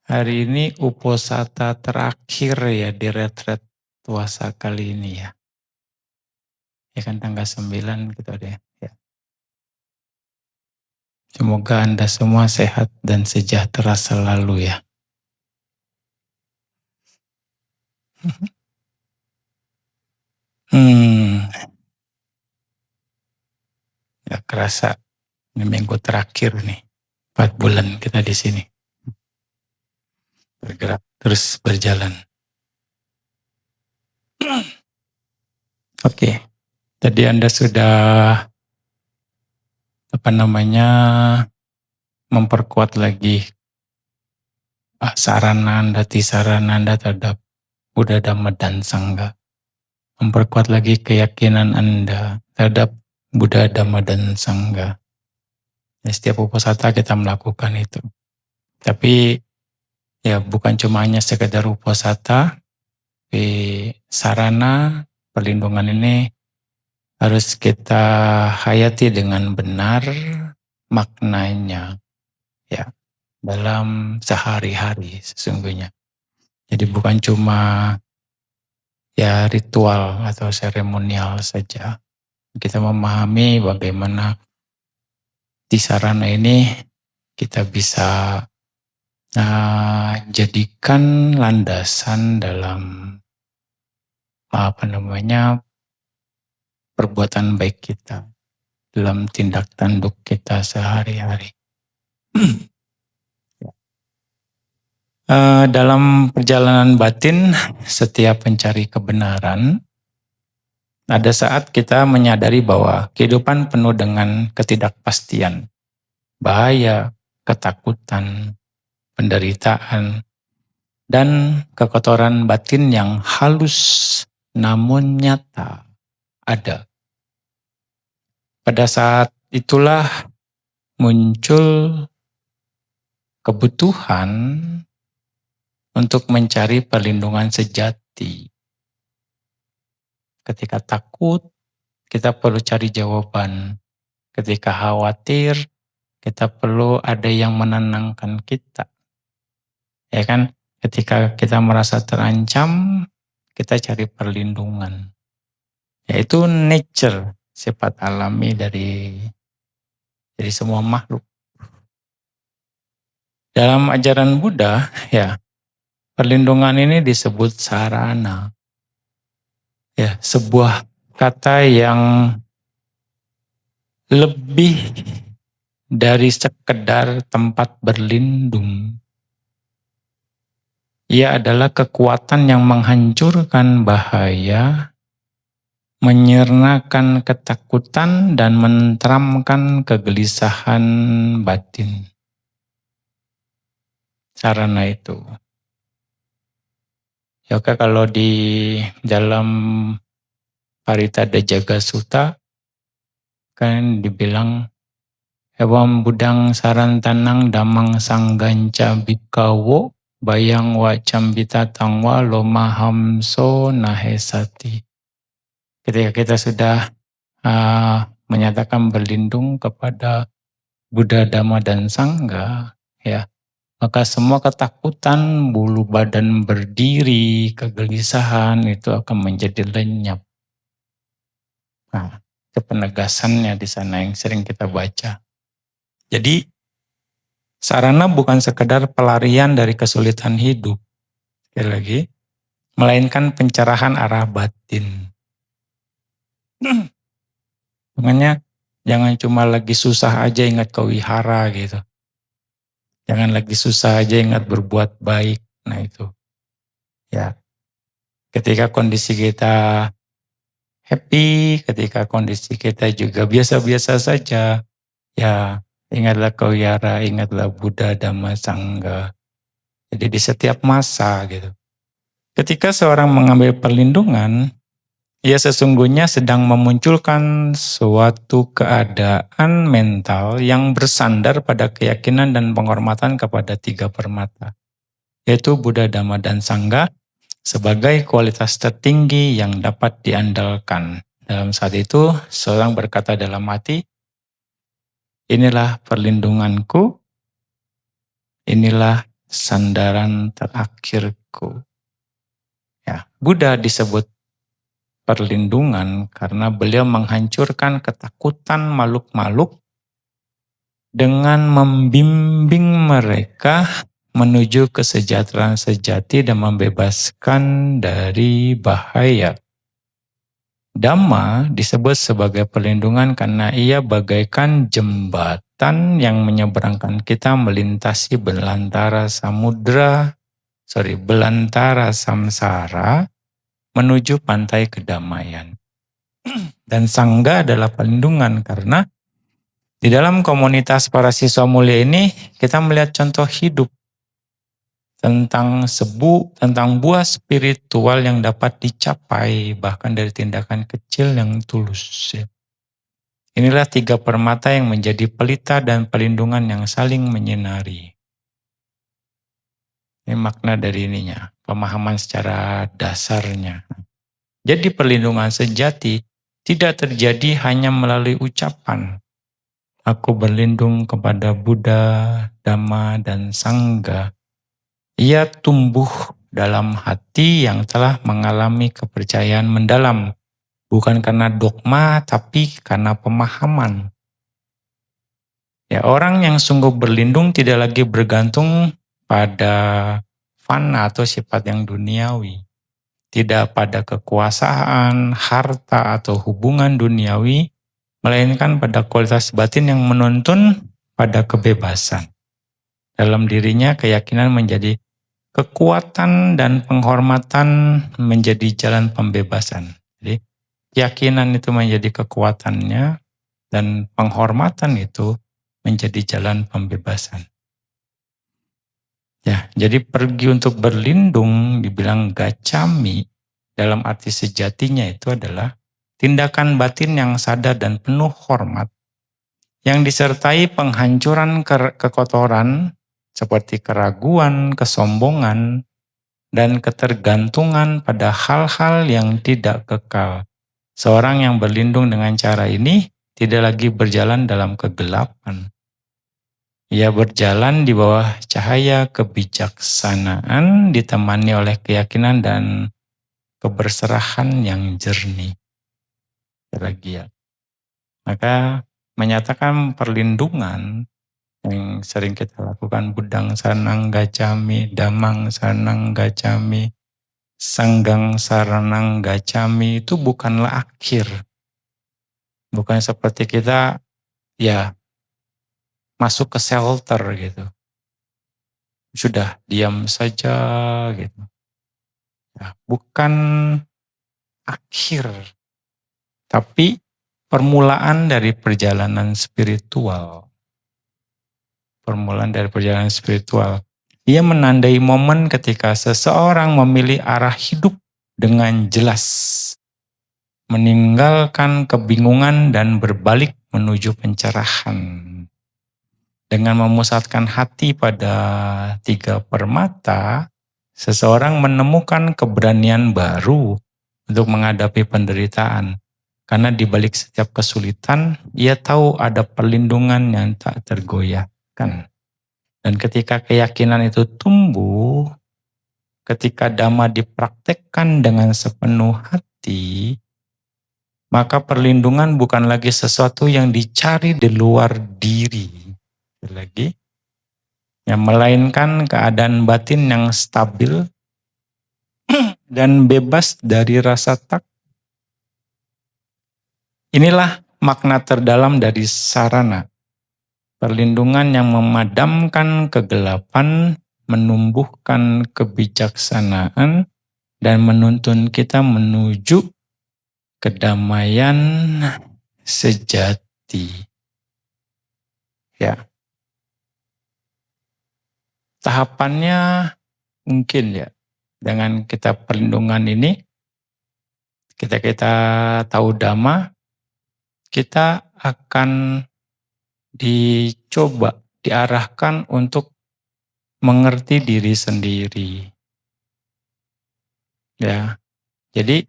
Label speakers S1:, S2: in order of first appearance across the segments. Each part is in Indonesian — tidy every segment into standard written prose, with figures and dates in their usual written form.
S1: Hari ini uposatha terakhir ya di retret puasa kali ini ya. Ya kan tanggal 9 gitu deh. Ya. Semoga Anda semua sehat dan sejahtera selalu ya. Gak kerasa ini minggu terakhir nih. 4 bulan kita di sini. Bergerak terus berjalan. Oke. Tadi Anda sudah memperkuat lagi sarana Anda, tisarana Anda terhadap Buddha, Dhamma, dan Sangha. Memperkuat lagi keyakinan Anda terhadap Buddha, Dhamma, dan Sangha. Ya, setiap uposatha kita melakukan itu. Tapi ya bukan cuma hanya sekedar uposatha, tapi sarana perlindungan ini harus kita hayati dengan benar maknanya ya dalam sehari-hari sesungguhnya. Jadi bukan cuma ya ritual atau seremonial saja. Kita memahami bagaimana di sarana ini kita bisa jadikan landasan dalam perbuatan baik kita, dalam tindak tanduk kita sehari-hari. Dalam perjalanan batin, setiap mencari kebenaran, ada saat kita menyadari bahwa kehidupan penuh dengan ketidakpastian, bahaya, ketakutan, penderitaan, dan kekotoran batin yang halus namun nyata ada. Pada saat itulah muncul kebutuhan untuk mencari perlindungan sejati. Ketika takut, kita perlu cari jawaban. Ketika khawatir, kita perlu ada yang menenangkan kita. Ya kan? Ketika kita merasa terancam, kita cari perlindungan. Yaitu nature, sifat alami dari semua makhluk. Dalam ajaran Buddha, ya, perlindungan ini disebut sarana. Ya, sebuah kata yang lebih dari sekedar tempat berlindung. Ia adalah kekuatan yang menghancurkan bahaya, menyirnakan ketakutan, dan menenteramkan kegelisahan batin. Sarana itu. Ya, kalau di dalam Paritada Jaga Sutta kan dibilang evam budang sarantanang damang sangganca bikawo bayang wacam bitatang wa lomahamso nahesati. Ketika kita sudah menyatakan berlindung kepada Buddha, Dhamma, dan Sangha, ya, maka semua ketakutan, bulu badan berdiri, kegelisahan itu akan menjadi lenyap. Nah, itu penegasannya di sana yang sering kita baca. Jadi, sarana bukan sekedar pelarian dari kesulitan hidup, sekali lagi, melainkan pencerahan arah batin. Makanya jangan cuma lagi susah aja ingat ke wihara gitu. Jangan lagi susah aja ingat berbuat baik. Nah itu. Ya. Ketika kondisi kita happy, ketika kondisi kita juga biasa-biasa saja, ya ingatlah ke wihara, ingatlah Buddha, Dhamma, Sangha. Jadi di setiap masa gitu. Ketika seorang mengambil perlindungan, ia sesungguhnya sedang memunculkan suatu keadaan mental yang bersandar pada keyakinan dan penghormatan kepada 3 permata, yaitu Buddha, Dhamma, dan Sangha sebagai kualitas tertinggi yang dapat diandalkan. Dalam saat itu, seorang berkata dalam hati, inilah perlindunganku, inilah sandaran terakhirku. Ya, Buddha disebut perlindungan karena beliau menghancurkan ketakutan makhluk-makhluk dengan membimbing mereka menuju kesejahteraan sejati dan membebaskan dari bahaya. Dhamma disebut sebagai perlindungan karena ia bagaikan jembatan yang menyeberangkan kita melintasi belantara samsara menuju pantai kedamaian. Dan sangga adalah perlindungan karena di dalam komunitas para siswa mulia ini kita melihat contoh hidup tentang buah spiritual yang dapat dicapai bahkan dari tindakan kecil yang tulus. Inilah 3 permata yang menjadi pelita dan pelindungan yang saling menyinari. Ini makna dari ininya, pemahaman secara dasarnya. Jadi perlindungan sejati tidak terjadi hanya melalui ucapan. Aku berlindung kepada Buddha, Dhamma, dan Sangha. Ia tumbuh dalam hati yang telah mengalami kepercayaan mendalam. Bukan karena dogma, tapi karena pemahaman. Ya, orang yang sungguh berlindung tidak lagi bergantung pada fana atau sifat yang duniawi. Tidak pada kekuasaan, harta, atau hubungan duniawi, melainkan pada kualitas batin yang menuntun pada kebebasan. Dalam dirinya keyakinan menjadi kekuatan dan penghormatan menjadi jalan pembebasan. Jadi keyakinan itu menjadi kekuatannya dan penghormatan itu menjadi jalan pembebasan. Ya, jadi pergi untuk berlindung dibilang gacami dalam arti sejatinya itu adalah tindakan batin yang sadar dan penuh hormat yang disertai penghancuran kekotoran seperti keraguan, kesombongan, dan ketergantungan pada hal-hal yang tidak kekal. Seorang yang berlindung dengan cara ini tidak lagi berjalan dalam kegelapan. Ia berjalan di bawah cahaya kebijaksanaan ditemani oleh keyakinan dan keberserahan yang jernih. Bahagia. Maka menyatakan perlindungan yang sering kita lakukan, Buddhang Saranang Gacami, Dhammang Saranang Gacami, Sanggang Saranang Gacami, itu bukanlah akhir. Bukan seperti kita ya masuk ke shelter gitu. Sudah diam saja gitu. Ya, bukan akhir, tapi permulaan dari perjalanan spiritual. Permulaan dari perjalanan spiritual. Ia menandai momen ketika seseorang memilih arah hidup dengan jelas, meninggalkan kebingungan dan berbalik menuju pencerahan. Dengan memusatkan hati pada 3 permata, seseorang menemukan keberanian baru untuk menghadapi penderitaan. Karena di balik setiap kesulitan, ia tahu ada perlindungan yang tak tergoyahkan. Dan ketika keyakinan itu tumbuh, ketika Dhamma dipraktekkan dengan sepenuh hati, maka perlindungan bukan lagi sesuatu yang dicari di luar diri. Lagi, yang melainkan keadaan batin yang stabil dan bebas dari rasa takut. Inilah makna terdalam dari sarana. Perlindungan yang memadamkan kegelapan, menumbuhkan kebijaksanaan, dan menuntun kita menuju kedamaian sejati. Ya. Tahapannya mungkin ya, dengan kita perlindungan ini, kita tahu Dhamma, kita akan diarahkan untuk mengerti diri sendiri. Ya. Jadi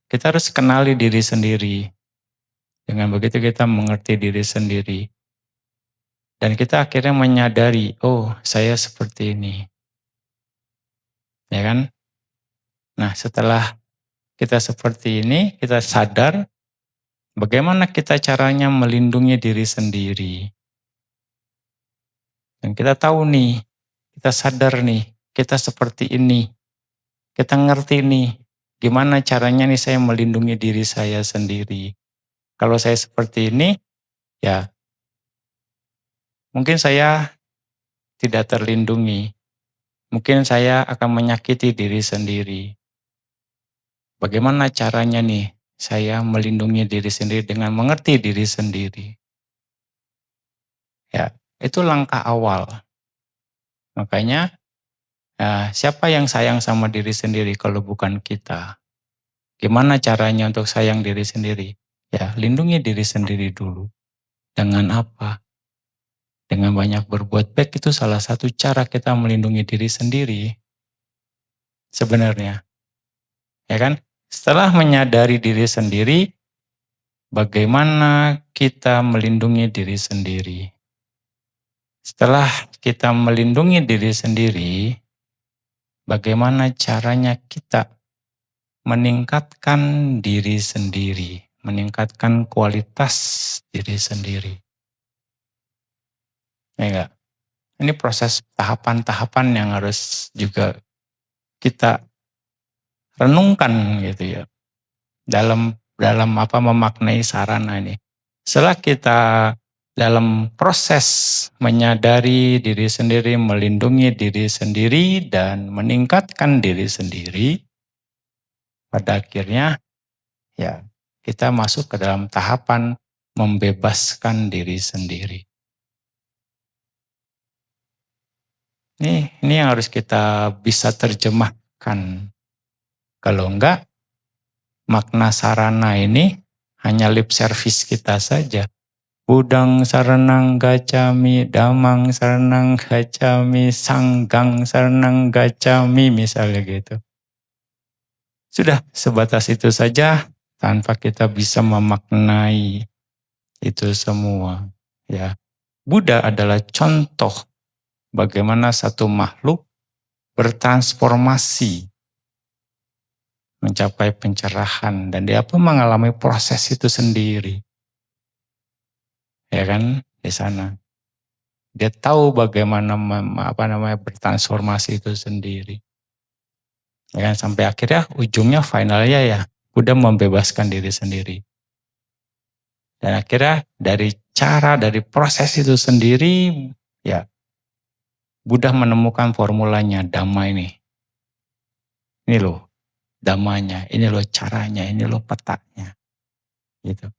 S1: kita harus kenali diri sendiri. Dengan begitu kita mengerti diri sendiri. Dan kita akhirnya menyadari, oh saya seperti ini, ya kan? Nah setelah kita seperti ini, kita sadar bagaimana kita caranya melindungi diri sendiri. Dan kita tahu nih, kita sadar nih, kita seperti ini, kita ngerti nih, gimana caranya nih saya melindungi diri saya sendiri. Kalau saya seperti ini, ya mungkin saya tidak terlindungi. Mungkin saya akan menyakiti diri sendiri. Bagaimana caranya nih saya melindungi diri sendiri dengan mengerti diri sendiri. Ya, itu langkah awal. Makanya siapa yang sayang sama diri sendiri kalau bukan kita? Gimana caranya untuk sayang diri sendiri? Ya, lindungi diri sendiri dulu. Dengan apa? Dengan banyak berbuat baik, itu salah satu cara kita melindungi diri sendiri. Sebenarnya. Ya kan? Setelah menyadari diri sendiri, bagaimana kita melindungi diri sendiri? Setelah kita melindungi diri sendiri, bagaimana caranya kita meningkatkan diri sendiri, meningkatkan kualitas diri sendiri. Ya enggak? Ini proses tahapan-tahapan yang harus juga kita renungkan gitu ya. Dalam memaknai sarana ini. Setelah kita dalam proses menyadari diri sendiri, melindungi diri sendiri, dan meningkatkan diri sendiri, pada akhirnya ya kita masuk ke dalam tahapan membebaskan diri sendiri. Ini yang harus kita bisa terjemahkan. Kalau enggak, makna sarana ini hanya lip service kita saja. Budang saranang gacami, damang saranang gacami, sanggang saranang gacami, misalnya gitu. Sudah sebatas itu saja tanpa kita bisa memaknai itu semua. Ya, Buddha adalah contoh bagaimana satu makhluk bertransformasi mencapai pencerahan dan dia pun mengalami proses itu sendiri. Ya kan, di sana. Dia tahu bagaimana bertransformasi itu sendiri. Ya kan, sampai akhirnya ujungnya finalnya ya udah membebaskan diri sendiri. Dan akhirnya dari proses itu sendiri ya Buddha menemukan formulanya Dhamma ini. Ini loh Dhammanya, ini loh caranya, ini loh petanya. Gitu.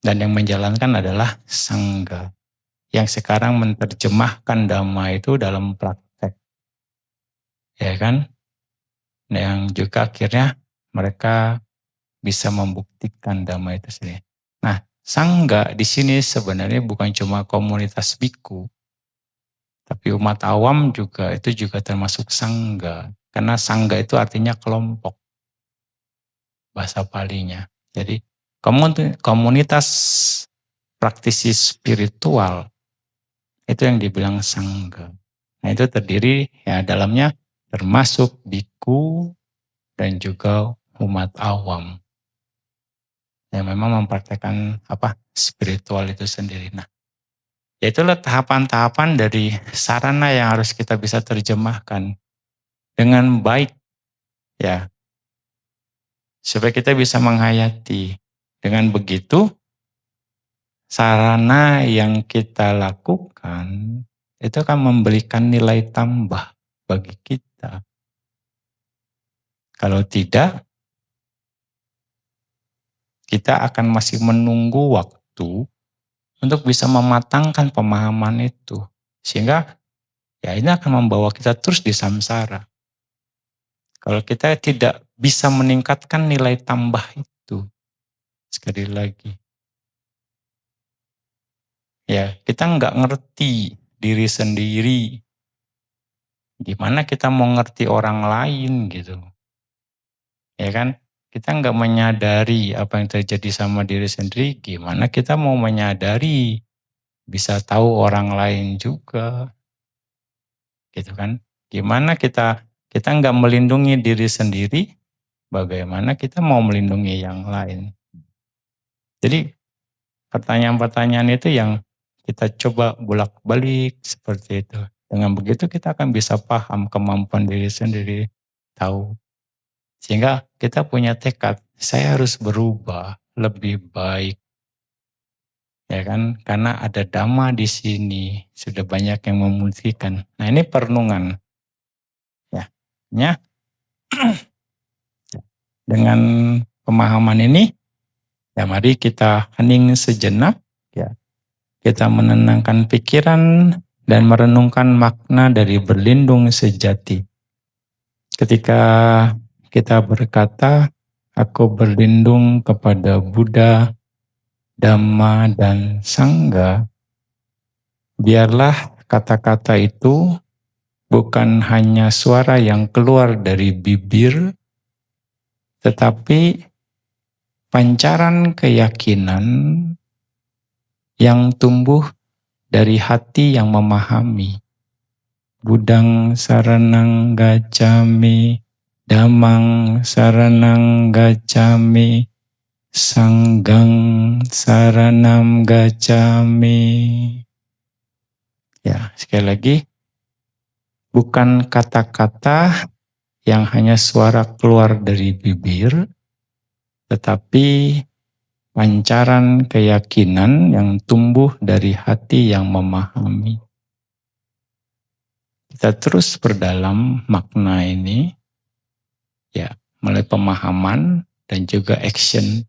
S1: Dan yang menjalankan adalah Sangha. Yang sekarang menerjemahkan Dhamma itu dalam praktek. Ya kan? Yang juga akhirnya mereka bisa membuktikan Dhamma itu sendiri. Nah, Sangha di sini sebenarnya bukan cuma komunitas biku, tapi umat awam juga itu juga termasuk Sangha. Karena Sangha itu artinya kelompok, bahasa Palinya. Jadi komunitas praktisi spiritual itu yang dibilang Sangha. Nah itu terdiri ya dalamnya termasuk biku dan juga umat awam yang memang mempraktekkan spiritual itu sendiri. Nah, itulah tahapan-tahapan dari sarana yang harus kita bisa terjemahkan dengan baik ya, supaya kita bisa menghayati. Dengan begitu, sarana yang kita lakukan itu akan memberikan nilai tambah bagi kita. Kalau tidak, kita akan masih menunggu waktu untuk bisa mematangkan pemahaman itu. Sehingga ya ini akan membawa kita terus di samsara. Kalau kita tidak bisa meningkatkan nilai tambah itu, sekali lagi, ya kita nggak ngerti diri sendiri. Gimana kita mau ngerti orang lain gitu. Ya kan? Kita nggak menyadari apa yang terjadi sama diri sendiri, gimana kita mau menyadari bisa tahu orang lain juga, gitu kan. Gimana kita nggak melindungi diri sendiri, bagaimana kita mau melindungi yang lain. Jadi pertanyaan-pertanyaan itu yang kita coba bolak-balik seperti itu. Dengan begitu kita akan bisa paham kemampuan diri sendiri, tahu. Sehingga kita punya tekad, saya harus berubah lebih baik. Ya kan? Karena ada dhamma di sini, sudah banyak yang membuktikan. Nah, ini perenungan. Ya. Ya, dengan pemahaman ini, ya mari kita hening sejenak, ya. Kita menenangkan pikiran dan merenungkan makna dari berlindung sejati. Ketika kita berkata, aku berlindung kepada Buddha, Dhamma, dan Sangha, biarlah kata-kata itu bukan hanya suara yang keluar dari bibir, tetapi pancaran keyakinan yang tumbuh dari hati yang memahami. Buddhang saranang gacchami, dhammang saranang gacchami, sanghang saranam gacchami. Ya, sekali lagi, bukan kata-kata yang hanya suara keluar dari bibir, tetapi pancaran keyakinan yang tumbuh dari hati yang memahami. Kita terus berdalam makna ini, ya, mulai pemahaman dan juga action,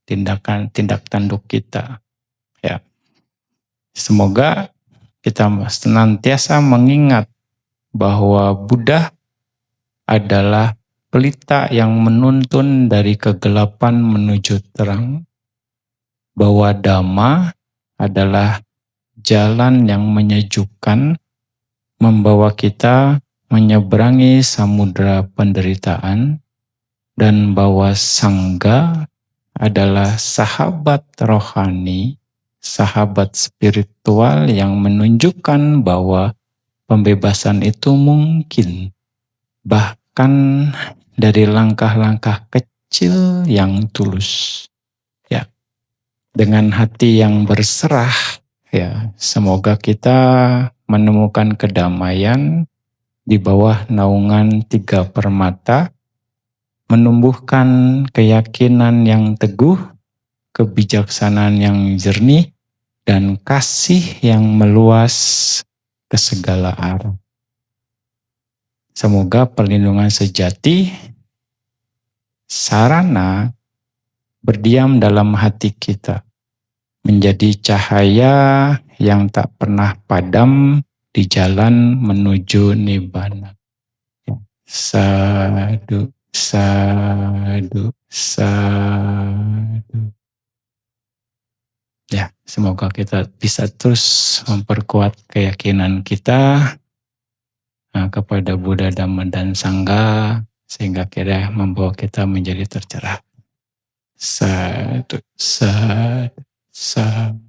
S1: tindak tanduk kita. Ya, semoga kita senantiasa mengingat bahwa Buddha adalah pelita yang menuntun dari kegelapan menuju terang, bahwa Dhamma adalah jalan yang menyejukkan, membawa kita menyeberangi samudera penderitaan, dan bahwa Sangha adalah sahabat rohani, sahabat spiritual yang menunjukkan bahwa pembebasan itu mungkin, bahkan dari langkah-langkah kecil yang tulus. Ya, dengan hati yang berserah, ya, semoga kita menemukan kedamaian di bawah naungan tiga permata, menumbuhkan keyakinan yang teguh, kebijaksanaan yang jernih, dan kasih yang meluas ke segala arah. Semoga perlindungan sejati, sarana, berdiam dalam hati kita, menjadi cahaya yang tak pernah padam di jalan menuju nibbana. Sadu, sadu, sadu. Ya, semoga kita bisa terus memperkuat keyakinan kita kepada Buddha, Dhamma, dan Sangha, sehingga kira membawa kita menjadi tercerah. Sadu, sadu, sadu.